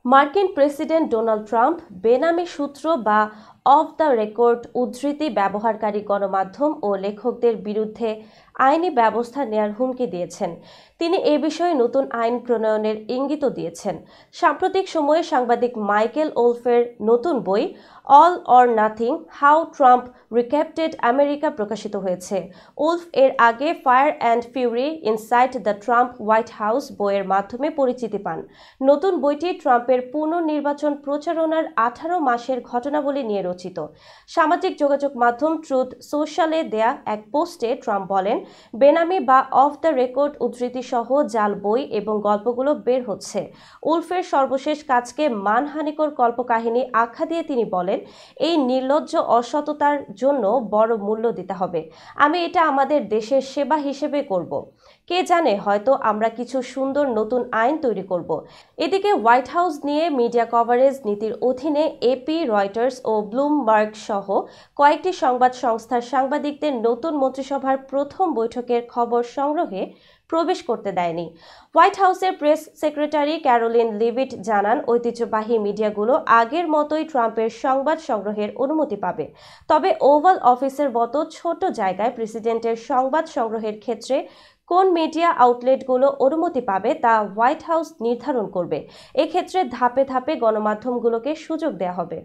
মার্কিন president Donald Trump বেনামি সূত্র বা অফ দ্য রেকর্ড উদ্ধৃতি ব্যবহারকারী গণমাধ্যম ও লেখকদের বিরুদ্ধে আইনি ব্যবস্থা নেয়ার হুমকি দিয়েছেন। তিনি এ বিষয়ে নতুন আইন প্রণয়নের ইঙ্গিতও দিয়েছেন। সাম্প্রতিক সময়ে সাংবাদিক মাইকেল ওলফের নতুন বই all or nothing, how Trump recaptured America প্রকাশিত হয়েছে। ওলফ এর আগে fire and fury inside the Trump White House বইয়ের মাধ্যমে পরিচিতি পান। নতুন বইটি ট্রাম্পের পুনর্নির্বাচন প্রচারণার 18 মাসের ঘটনাবলী নিয়ে রচিত। সামাজিক যোগাযোগ মাধ্যম ট্রুথ সোশ্যালে দেয়া এক পোস্টে ট্রাম্প বলেন, বেনামি বা অফ দ্য রেকর্ড উদ্ধৃতি সহ জাল বই এবং গল্পগুলো বের হচ্ছে। উলফের সর্বশেষ কাজকে মানহানিকর কল্পকাহিনী আখ্যা দিয়ে তিনি বলেন, এই নির্লজ্জ অসততার জন্য বড় মূল্য দিতে হবে। আমি এটা আমাদের দেশের সেবা হিসেবে করব। কে জানে, হয়তো আমরা কিছু সুন্দর নতুন আইন তৈরি করব। এদিকে হোয়াইট হাউস নিয়ে মিডিয়া কভারেজ নীতির অধীনে এপি, রয়টার্স ও ব্লুমবার্গ সহ কয়েকটি সংবাদ সংস্থার সাংবাদিকদের নতুন মন্ত্রিসভার প্রথম বৈঠকের খবর সংগ্রহে প্রবেশ করতে দেয়নি। হোয়াইট হাউসের প্রেস সেক্রেটারি ক্যারোলিন লিভিট জানান, ঐতিহ্যবাহী মিডিয়াগুলো আগের মতোই ট্রাম্পের সংবাদ সংগ্রহের অনুমতি পাবে। তবে ওভাল অফিসের মতো ছোট জায়গায় প্রেসিডেন্টের সংবাদ সংগ্রহের ক্ষেত্রে কোন মিডিয়া আউটলেটগুলো অনুমতি পাবে তা হোয়াইট হাউস নির্ধারণ করবে। এক্ষেত্রে ধাপে ধাপে গণমাধ্যমগুলোকে সুযোগ দেওয়া হবে।